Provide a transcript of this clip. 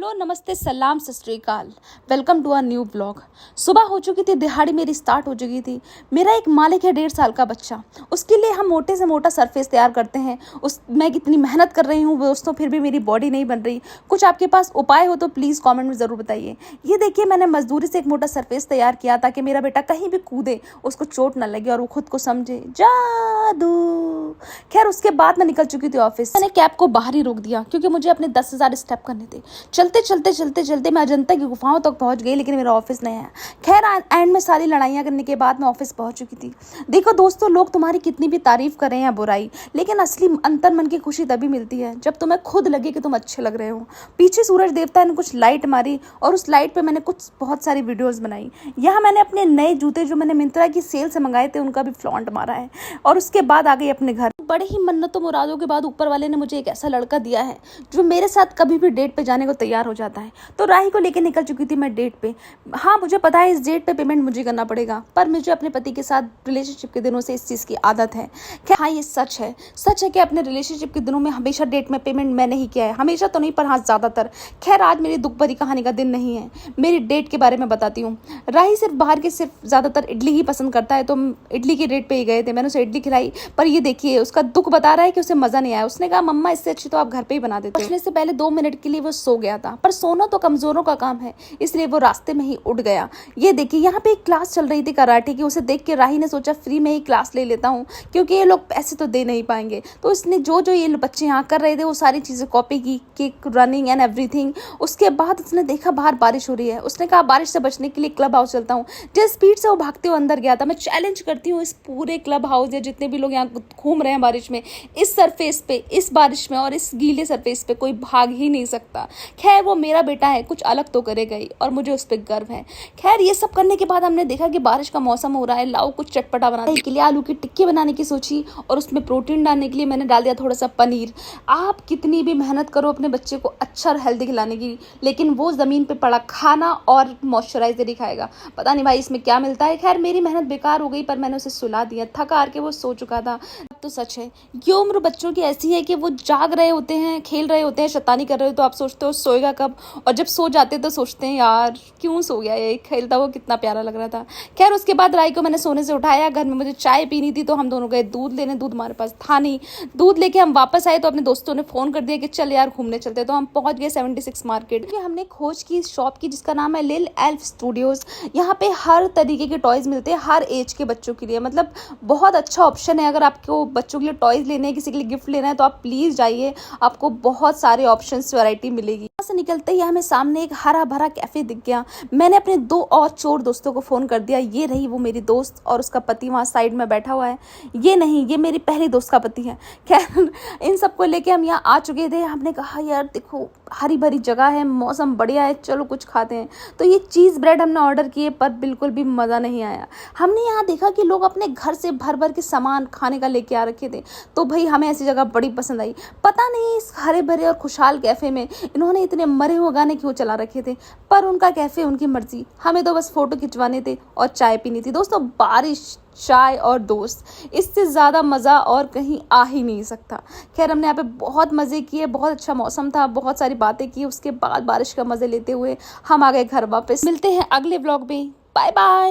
Hello, नमस्ते, सलाम, सत श्री अकाल। Welcome to a new blog. सुबह हो चुकी थी, दिहाड़ी मेरी स्टार्ट हो चुकी थी। मेरा एक मालिक है 1.5 साल का बच्चा, उसके लिए हम मोटे से मोटा सरफेस तैयार करते हैं। मैं कितनी मेहनत कर रही हूँ दोस्तों, फिर भी मेरी बॉडी नहीं बन रही। कुछ आपके पास उपाय हो तो प्लीज़ कॉमेंट में ज़रूर बताइए। ये देखिए, मैंने मजदूरी से एक मोटा सरफेस तैयार किया ताकि मेरा बेटा कहीं भी कूदे उसको चोट ना लगे और वो खुद को समझे। जादू। खैर, उसके बाद मैं निकल चुकी थी ऑफिस। मैंने कैब को बाहर ही रोक दिया क्योंकि मुझे अपने 10,000 स्टेप करने थे। चलते मैं अजंता की गुफाओं तक पहुंच गई, लेकिन मेरा ऑफिस नहीं आया। खैर, एंड में सारी लड़ाइयाँ करने के बाद मैं ऑफिस पहुंच चुकी थी। देखो दोस्तों, लोग तुम्हारी कितनी भी तारीफ करें या बुराई, लेकिन असली अंतर मन की खुशी तभी मिलती है जब तुम्हें खुद लगे कि तुम अच्छे लग रहे हो। पीछे सूरज देवता ने कुछ लाइट मारी और उस लाइट पे मैंने बहुत सारी वीडियोस बनाई। यहाँ मैंने अपने नए जूते जो मैंने मिंत्रा की सेल से मंगाए थे उनका भी फ्लॉन्ट मारा है और उसके बाद आ गई अपने घर। बड़े ही मन्नतों मुरादों के बाद ऊपर वाले ने मुझे एक ऐसा लड़का दिया है जो मेरे साथ कभी भी डेट पे जाने को तैयार हो जाता है। तो राही को लेकर निकल चुकी थी मैं डेट पे। हाँ, मुझे पता है इस डेट पे पेमेंट मुझे करना पड़ेगा, पर मुझे अपने पति के साथ रिलेशनशिप के दिनों से इस चीज़ की आदत है। क्या हाँ, ये सच है कि अपने रिलेशनशिप के दिनों में हमेशा डेट में पेमेंट मैंने ही किया है। हमेशा तो नहीं, पर हाँ ज़्यादातर। खैर, आज मेरी दुख भरी कहानी का दिन नहीं है। मेरी डेट के बारे में बताती हूँ। राही सिर्फ बाहर के सिर्फ ज़्यादातर इडली ही पसंद करता है, तो इडली की डेट पे ही गए थे। मैंने उसे इडली खिलाई, पर ये देखिए उसका दुख बता रहा है कि उसे मज़ा नहीं आया। उसने कहा, मम्मा इससे अच्छी तो आप घर पे ही बना देते। पहुंचने से पहले 2 मिनट के लिए वो सो गया था, पर सोना तो कमजोरों का काम है, इसलिए वो रास्ते में ही उठ गया। ये देखिए, यहाँ पे एक क्लास चल रही थी कराटे की। उसे देख के राही ने सोचा फ्री में ही क्लास ले लेता हूँ, क्योंकि ये लोग पैसे तो दे नहीं पाएंगे। तो इसने जो ये बच्चे यहाँ कर रहे थे वो सारी चीज़ें कॉपी की, किक, रनिंग एंड एवरीथिंग। उसके बाद उसने देखा बाहर बारिश हो रही है। उसने कहा, बारिश से बचने के लिए क्लब हाउस चलता हूँ। जिस स्पीड से वो भागते हुए अंदर गया था, मैं चैलेंज करती हूँ इस पूरे क्लब हाउस या जितने भी लोग यहाँ घूम रहे हैं बारिश में, इस सरफेस पे, इस बारिश में और इस गीले सरफेस पे कोई भाग ही नहीं सकता। खैर, वो मेरा बेटा है, कुछ अलग तो करेगा ही और मुझे उस पर गर्व है। खैर, ये सब करने के बाद हमने देखा कि बारिश का मौसम हो रहा है, लाओ कुछ चटपटा बनाने के लिए आलू की टिक्की बनाने की सोची और उसमें प्रोटीन डालने के लिए मैंने डाल दिया थोड़ा सा पनीर। आप कितनी भी मेहनत करो अपने बच्चे को अच्छा और हेल्दी खिलाने की, लेकिन वो जमीन पे पड़ा खाना और मॉइस्चराइजर ही खाएगा। पता नहीं भाई इसमें क्या मिलता है। खैर, मेरी मेहनत बेकार हो गई, पर मैंने उसे सुला दिया। थक हार के वो सो चुका था। तो सच है, ये उम्र बच्चों की ऐसी है कि वो जाग रहे होते हैं, खेल रहे होते हैं, शैतानी कर रहे हो, तो आप सोचते हो सोएगा कब, और जब सो जाते तो सोचते हैं यार क्यों सो गया, ये खेलता वो कितना प्यारा लग रहा था। खैर, उसके बाद राई को मैंने सोने से उठाया। घर में मुझे चाय पीनी थी, तो हम दोनों गए दूध लेने। दूध हमारे पास था नहीं। दूध लेके हम वापस आए तो अपने दोस्तों ने फ़ोन कर दिया कि चल यार घूमने चलते। तो हम पहुंच गए 76 मार्केट। हमने खोज की शॉप की जिसका नाम है लिल एल्फ स्टूडियोज़। यहाँ पे हर तरीके के टॉयज़ मिलते हैं, हर एज के बच्चों के लिए। मतलब बहुत अच्छा ऑप्शन है। अगर आपको बच्चों के लिए टॉयज़ लेने हैं, किसी के लिए गिफ्ट लेना है, तो आप प्लीज़ जाइए, आपको बहुत सारे ऑप्शंस, वैरायटी मिलेगी। यहाँ से निकलते ही हमें सामने एक हरा भरा कैफ़े दिख गया। मैंने अपने 2 और चोर दोस्तों को फ़ोन कर दिया। ये रही वो मेरी दोस्त और उसका पति वहाँ साइड में बैठा हुआ है। ये नहीं, ये मेरी पहली दोस्त का पति है। खैर, इन सबको लेके हम यहाँ आ चुके थे। हमने कहा यार देखो, हरी भरी जगह है, मौसम बढ़िया है, चलो कुछ खाते हैं। तो ये चीज़ ब्रेड हमने ऑर्डर किए, पर बिल्कुल भी मज़ा नहीं आया। हमने यहाँ देखा कि लोग अपने घर से भर भर के सामान खाने का लेके आ रखे थे, तो भाई हमें ऐसी जगह बड़ी पसंद आई। पता नहीं इस हरे भरे और खुशहाल कैफ़े में इन्होंने इतने मरे हुए गाने क्यों चला रखे थे, पर उनका कैफ़े, उनकी मर्जी। हमें तो बस फ़ोटो खिंचवाने थे और चाय पीनी थी। दोस्तों, बारिश, चाय और दोस्त, इससे ज़्यादा मज़ा और कहीं आ ही नहीं सकता। खैर, हमने यहाँ पे बहुत मज़े किए, बहुत अच्छा मौसम था, बहुत सारी बातें की। उसके बाद बारिश का मज़े लेते हुए हम आ गए घर वापस। मिलते हैं अगले व्लॉग में। Bye bye.